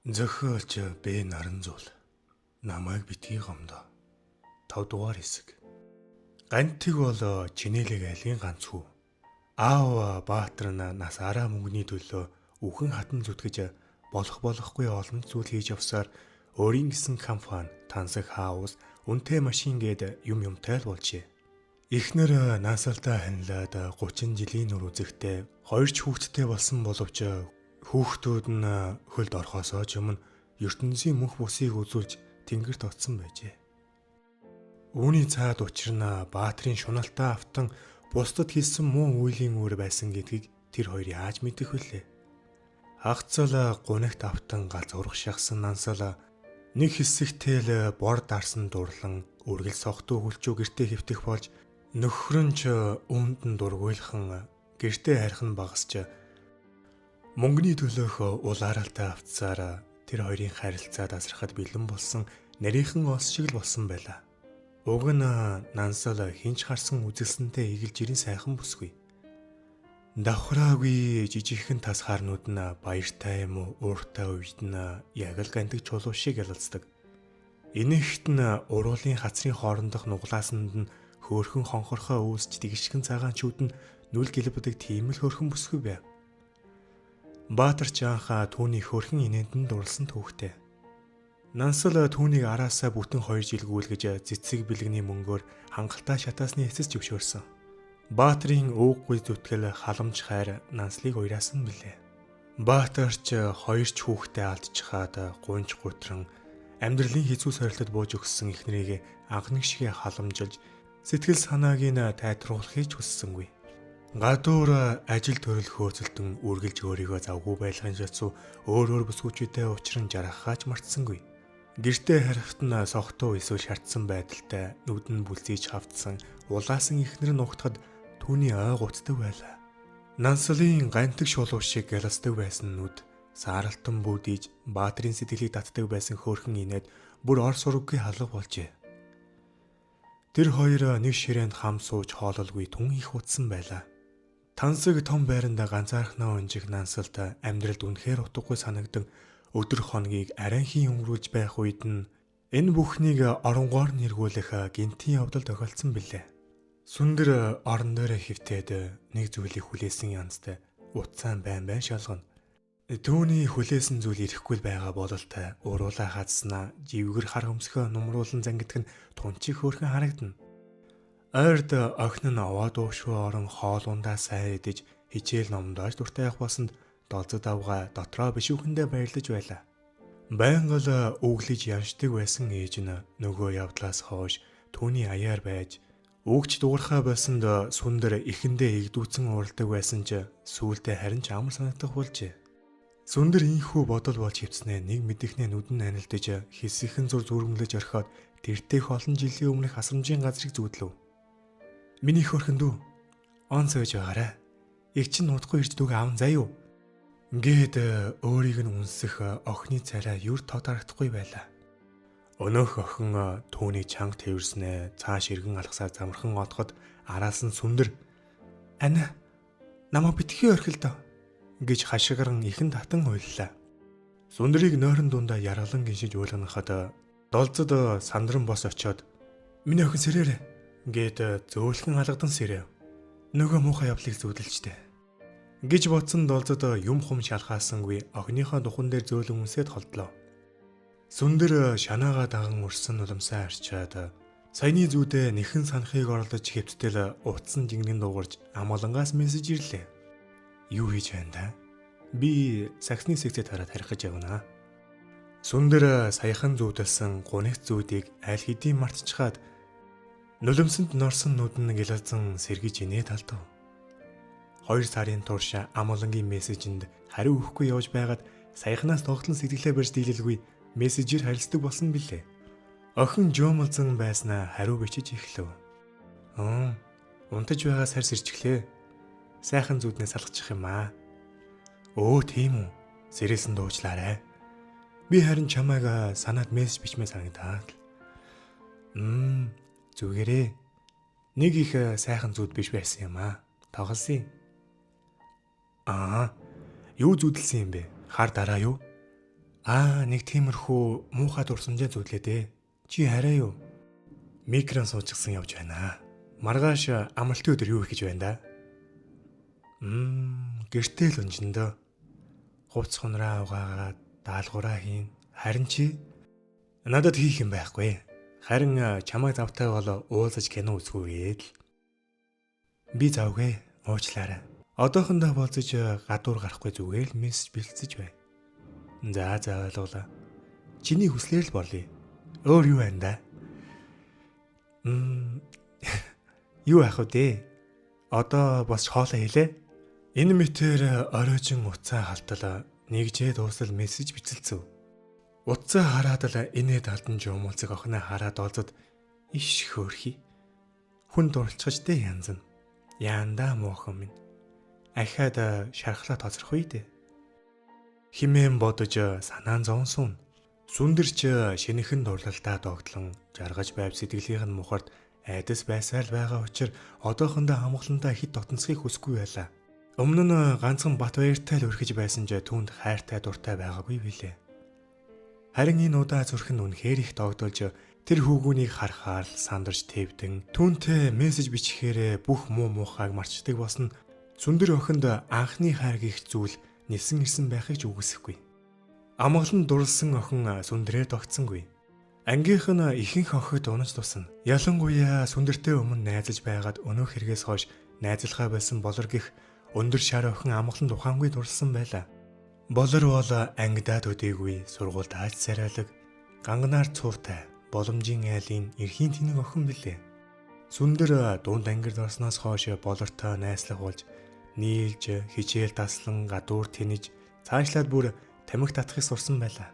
Зохиолч Б Наранзуул намайг битгий гомдоо 5 дугаар хэсэг. Гантиг бол чинэлэг айлын ганц хүү. Аав Баатар нас араа мөнгөний төлөө үхэн хатан зүтгэж болохгүй олон зүйл хийж явсаар өөрийн гэсэн компани тансаг хаус үнэтэй машин гээд юмтай л болжээ. Эхнэр наасаалтаа ханилаад 30 жилийн нүр үзэхдээ хоёр ч хүүхэдтэй болсон боловч хүүхдүүд нь хөлд орхосоо ч өмнө ертөнцийн мөнх бусыг үзүүлж тэнгэрт оцсон байжээ. Үүний цаад учир нь Баатрийн шуналтай автан бусдад хийсэн муу үеийн үр байсан гэдгийг тэр хоёр яаж мэдэх вүлээ? Хагцал гунигт автан галз урах шахсан нансал нэг хэсэгтэй л бор дарсан дурлан үргэл согтуу хүлчүү гэртээ хөвтөх болж нөхөр нь ч үүнд нь дургуйлхан гэртээ харих нь багасч мөнгөний төлөөх улааралтай автсаар тэр хоёрын харилцаа дасрахад бэлэн болсон нарийнхан олс шиг л болсон байлаа. Уг нь нансал хинч харсан үзэлсэнтэй игэлж ирэн сайхан бүсгүй. Давхраагүй жижигхэн тас харнууд нь баяртай юм уу ууртай үед нь яг л гантик чулуу шиг ялалцдаг. Энэгт нь уруулын хацрын хоорондох нуглаасанд нь хөөрхөн хонхорхоо үүсч дэгшгэн цагаанчууд нь нүл гэлбдэг тийм л хөөрхөн бүсгүй байв. Баатар ч анхаа түүний хөрхэн инээнд нь дурлсан түүхтэй. Нансал түүнийг араасаа бүтэн 2 жил гүйлгэж цэцэг бэлгэний мөнгөөр хангалттай шатаасны эцэс зөвшөөрсөн. Баатрийн өвггүй зүтгэл халамж хайр Нанслыг уяасан билээ. Баатар ч 2 ч хүүхдээ алдчихад гунж гутран амьдралын хэцүү сорилтод бууж өгсөн эхнэрийг анхныг шиг халамжилж сэтгэл санааг нь тайлруулахыг хүссэнгүй. Гадуур ажил төрөл хөөцөлдөн үргэлж өөрийгөө завгүй байлгын шатсуу өөр бүсгүүчтэй учран жаргахаач мартсангүй. Гэртээ харивт нь согтуу эсвэл шартсан байдалтай нүд нь бүлзийж хавтсан улаасан ихнэр нь ухтахад түүний ой гуцдаг байлаа. Нанслын гантик шулуу шиг гэлсдэг байсан нүд сааралтан бүдийж Баатрийн сэтгэлийг татдаг байсан хөөрхөн инээд бүр ор сурггүй халга болжээ. Тэр хоёр нэг ширээнд хам сууж хоололгүй түн их утсан байлаа. Тансаг том байранда ганцаархнаа унжих Нансалд амьдралд үнэхээр утгагүй санагдан өдөр хоногийг арайхийн өнгөрүүлж байх үед нь энэ бүхнийг оронгоор нэргүүлэх гинтийн явдал тохиолдсон билээ. Сүндэр орон дээр хөвтөөд нэг зүйлийг хүлээсэн янзтай утсаан байн шалгана. Түүний хүлээсэн зүйл ирэхгүй байгаа бололтой уруулаа хадснаа живгэр хар хөмсгөө нумруулан зангидах нь тунчиг хөөрхөн харагдана. Ойрд охин нь овоо дуушгүй орон хоолундаа сайн идэж хичээл номдооч дуртай явах болсонд долзод авгаа дотроо бишүүхэндээ баярлаж байлаа. Байнга л өглөж явждаг байсан ээж нь нөгөө явдлаас хойш түүний аяар байж үгч дуурхаа байсанд сүндэр ихэндээ игдүүцэн уралдаг байсан ч сүүлдээ харин ч амар санагдах болжээ. Сүндэр ийхүү бодол болж хөвцнээ нэг мэдэхнээ нүдэн анилдаж хэсэгхэн зур зүрмлэж орхиод тэртех олон жилийн өмнөх асрамжийн газрыг зүудлв. Миний хөрхөн дүү он сойж байгаарай. Их чинь нутгүй ирж дүүг аав заяа. Гээд өөрийг нь үнсэх охины царай юр тоотарахгүй байлаа. Өнөөх охин түүний чанга тэрснээ цааш иргэн алхасаар замархан одоход араас нь сүндэр "Ана намаа битгий орхил доо" гэж хашгиран ихэн татан уйллаа. Сүндрийг нойрон дундаа яргалан гиншиж уйлгахад долзод сандран бос очоод "Миний охин сэрээрээ" гээд зөөлхөн алгадан сэрэв. Нөгөө муухай явдлыг зүудэлжтэй гэж бодсон долзод юм хум шалхаасангүй охиныхоо духан дээр зөөлөн үнсээд холдлоо. Сүндэр шанаагаа даган урсан уламсаа арчаад саяны зүйдээ нэхэн санахыг орлож хэвттэл утсан жингэн дуугарч амгалангаас мессеж ирлээ. Юу хийж байна да? Би саксны секцэд хараад харих гэж явна. Сүндэр саяхан зүүдэлсэн гунигт зүүдийг аль хэдийн мартчихад нулимсэнд норсон нүдэн гэлэлзэн сэргиж инээ талдав. 2 сарын турш амгалангийн мессежинд хариу өгөхгүй явж байгаад саяхнаас тогтлон сэтгэлээ барьж дийлэлгүй мессежээр харилцдаг болсон билээ. Охин жөмөлзөн байснаа хариу бичиж эхлэв. Унтаж байгаа сар сэрчглээ. Сайхан зүуднээ салгачих юм аа. Өө тийм үү. Сэрээсэн дуучлаарай. Би харин чамайг санаад мессеж бичмээ санагдаад. Зүгээрээ. Нэг их сайхан зүуд биш байсан юм аа. Тоглосон. Юу зүудэлсэн юм бэ? Хар дараа юу? Нэг тиймэрхүү муухай дурсамжаа зүйлээ дээ. Чи хараа юу? Микрон суучсан явж байна. Маргааш амралтын өдөр юу хийж байна да? Гэртээ л унжиндөө. Хувц хунраа угаагаад даалгавраа хийн. Харин чи надад хийх юм байхгүй. Харин чамайг завтай бол уулзаж кино үзгүүгээд л. Би завгүй, уучлаарай. Одоохондоо болцож гадуур гарахгүй зүгээр л мессеж бэлтсэж бай. За ойлголаа. Чиний хүслээр л борлоо. Өөр юу байна да? Юу ах вэ? Одоо бас хоолоо хийлээ. Энэ мэтэр оройжин уцаа халтал нэгжээ дуусал мессеж бичэлцв. Уцаа хараад л инээд алдан жуумуулцыг охиноо хараад олзод иш хөөрхий. Хүн дурлцгаж дээ янз нь. Яандаа муухан минь. Ахаад шархлаа тоцрох үйдэ. Химэн бодож санаан зовсон. Сүндэрч шинэхэн дурлалтаа догтлон жаргаж байв сэтгэлийнх нь мухард айдас байсаар л байгаа учраас одоохондоо амгалантаа хит дотносхийг хүсгүй байлаа. Өмнө нь ганцхан Батбаяртай л өрхөж байсан ч түүнд хайртай дуртай байгаагүй билээ. Харин энэ удаа зүрх нь үнэхээр их догдолж тэр хүүгүүнийг харахаар л сандарч твдэн түүнтэй мессеж бичихээрээ бүх муу муухайг марчдаг болсон. Сүндэр охинд анхны хайр гих зүйл нисэн ирсэн байхыг ч үгүйсэхгүй. Амгалан дурлсан охин сүндрээр тогтсонгүй. Ангийнх нь ихэнх охид унаж тусна. Ялангуяа сүндэртэй өмнө найзаж байгаад өнөөх хэрэгээс хойш найзалгаа байсан болор гих өндөр шар охин амгалан тухаангүй дурлсан байлаа. Болор бол ангидаад өдөөгүй сургуульд ааж царайлаг, ганганаар цууртай, боломжийн айлын эрхийн тэнэг охин билээ. Сүндэр дунд ангирд орсноос хойш болортой найслах болж нийлж, хичээл таслан, гадуур тэнэж, цаашлаад бүр тамхи татахыг сурсан байлаа.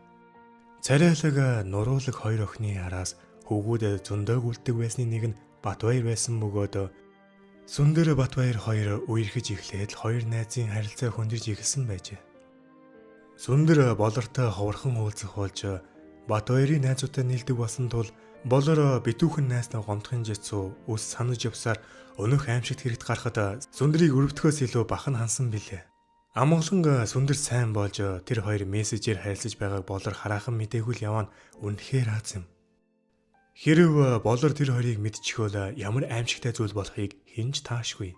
Царайлаг нуруулаг хоёр охины араас хөвгүүд зөндөг үлддэг байсны нэг нь Батбаяр байсан бөгөөд Сүндэр Батбаяр хоёр үерхэж эхлээд хоёр найзын харилцаа хөндөрж эхэлсэн байжээ. Сүндэр болортой ховорхон уулзах болж Батбаярын найзуудтай нийлдэг болсон тул болор битүүхэн найснаа гомдохын жицүү үс санаж явсаар өнөх аимшигт хэрэгт гарахад Сүндрийг өрөвдөхөөс илүү бахан хансан билээ. Амгалан Сүндэр сайн болж тэр хоёр мессежээр харилцаж байгааг болор хараахан мэдээгүй л явна үнэхээр аз юм. Хэрв болор тэр хоёрыг мэдчихвэл ямар аимшигтай зүйл болохыг хинж таашгүй.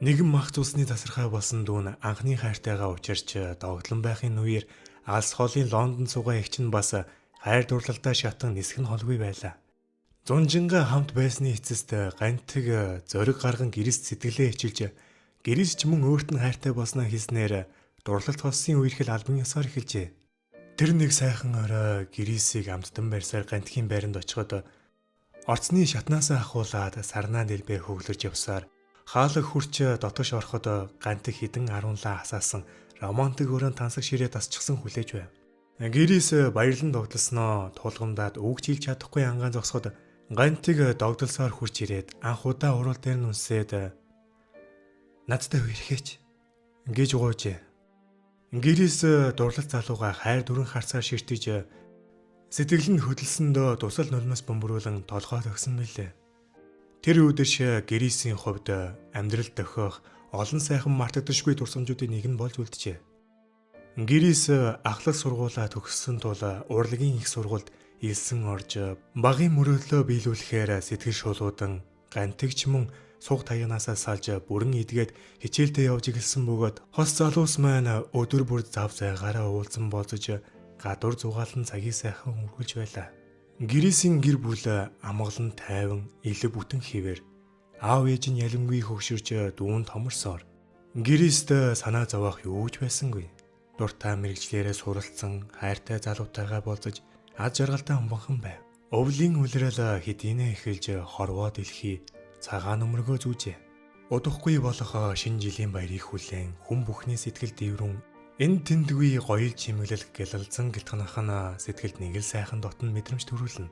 Нэгэн мах цусны тасархай болсон дүүн анхны хайртайгаа учирч догтлон байхын үеэр алс хоолын Лондон цугаа эгч нь бас хайр дурлалтаа шатан нисэх нь холгүй байлаа. Зунжингаа хамт байсны эцэст гантиг зориг гарган гэрээс сэтгэлээ хичилж гэрээс ч мөн өөрт нь хайртай болсноо хэлснээр дурлалт болсон үерхэл албан ёсоор эхэлжээ. Тэр нэг сайхан орой гэрээсийг амттан барьсаар гантгийн байранд очиход орцны шатнаасаа ахуулаад сарнаа дэлбээр хөглөрж явсаар хаалга хурч дотош ороход гантиг хідэн 10 лаа хасаасан романтик өрөөнд тансаг ширээ тасчихсан хүлээж байв. Гэрээс баярлан догтлосноо тулгамдаад үг чийлж чадахгүй ангаан зогсоход гантиг догдолсоор хурч ирээд анх удаа урал дээр нь үнсээд надтай үерхээч гэж гуйжээ. Гэрээс дурлалт залууга хайр дүрэн харцаар ширтэж сэтгэл нь хөдөлсөндөө тусал нулимс бөмбөрүүлэн толгой төгсөн билээ. Тэр өдөрш гэрээсийн хувьд амьдрал дохиох олон сайхан мартагдашгүй дурсамжуудын нэг нь болж үлджээ. Гэрээс ахлах сургуулаа төгссөн тул урлагийн их сургуульд илсэн орж багийн мөрөөдлөө биелүүлэхээр сэтгэл шуулуудан гантиг ч мөн суг таянасаа салж бүрэн идгээд хичээлдээ явж эхэлсэн бөгөөд хос залуус маань өдөр бүр зав зайгаараа уулзсан болзож гадуур зугаалan цагийг сайхан өнгөрүүлж байлаа. Гэрээсийн гэр бүл амгалан тайван элэг бүтэн хിവэр аав ээж нь ялимгүй хөгшөрж дүүн томорсоор гэрээст санаа зовоох юу ч байсангүй. Дуртай мэрэгчлэрээ суралцсан хайртай залуутайгаа болзож аз жаргалтай амбанхан байв. Өвлийн үлрэл хэдийнэ эхэлж хорвоо дэлхий цагаан өмргөө зүүжээ. Удахгүй болох шинэ жилийн баярыг хүлээн хүн бүхний сэтгэл дэврэн энэ тэндгүй гоёл чимэглэл гялалзан гэлтгнах нь сэтгэлд нэг л сайхан дотн мэдрэмж төрүүлнэ.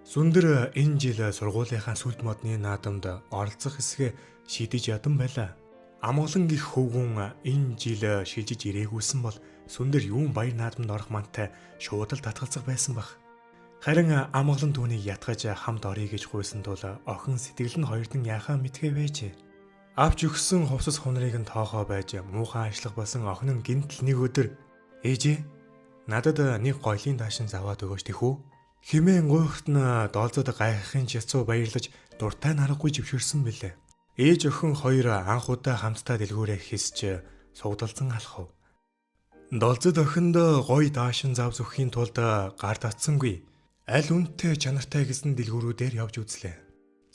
Сүндэр энэ жил сургуулийнхаа сүлд модны наадамд оролцох хэсгээ шийдэж ядан байлаа. Амгалан гих хөвгүн энэ жил шилжиж ирээгүйсэн бол Сүндэр юун баяр наадамд орох мантай шууд л татгалзах байсан баг. Харин амгалан түүнийг ятгаж хамт орё гэж гуйсан тул охин сэтгэл нь хоёрдон яхаа мэдхээ байжээ. Авч өгсөн хувцас хунрыг нь тоохоо байж муухай ажиллах болсон охин нь гинтл нэг өдөр ээжээ Надад нэг гоёлын даашин заваад өгөөч тэхүү. Химэн гуйхт нь доолзод гайхахын чицүү баярлаж дуртай наргагүй живширсэн билээ. Ээж охин хоёр анх удаа хамтдаа дэлгүүрээ хийсч сугдалзан алхав. Долзод охинд гоё даашин зав зөвхийн тулд гар татсангүй. Аль үнэтэй чанартай гэсэн дэлгүүрүүдээр явж үзлээ.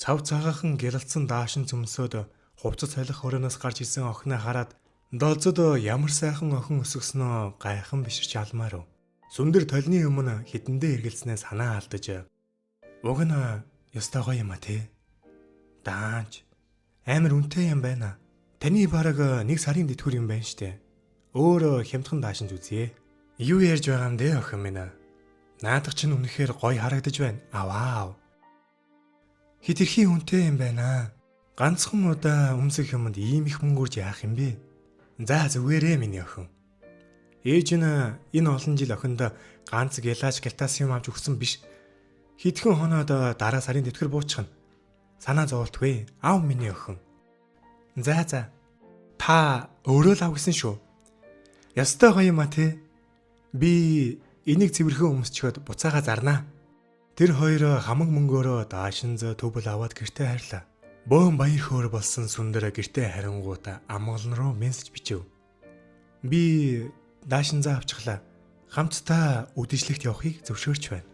Цав цагаахан гялалцсан даашин цөмсөд хувцас салхи хөрөнөөс гарч исэн охиноо хараад долзод ямар сайхан охин өсгснөө гайхан биширч алмаар. Сүндэр толны өмнө хитэндээ эргэлзнээ санаа алдаж уг нь ёстой гоё юм а тий. Даанч амар үнэтэй юм байна. Таны бараг нэг сарын тэтгэвэр юм байна штэ. Өөр хямдхан даашинж үзье. Юу ярьж байгаа юм дээ охин минь. Наадах чинь үнэхээр гоё харагдаж байна. Аваа. Хитрхи үнэтэй юм байна. Ганцхан удаа өмсөх юмд ийм их мөнгө үрж яах юм бэ? За зүгээрээ миний охин. Ээж нь энэ олон жил охинд ганц гялаж кальтасиум авч өгсөн биш. Хэдхэн хоноод дараа сарын тэтгэр буучхна. Санаа зоволтгүй. Ав миний охин. За. Та өөрөө л ав гэсэн шүү. Ястай гоё юм а тий. Би энийг цэвэрхэн өмсчөөд буцаага зарнаа. Тэр хоёр хамаг мөнгөөрөө даашинз төвл аваад гэртээ хайрлаа. Бөөн баяр хөөр болсон сүндэр гэртээ харингуудаа амгалан руу менсэж бичив. Би даашинзаа авчихлаа. Хамтдаа үдшилтэд явахыг зөвшөөрч байна.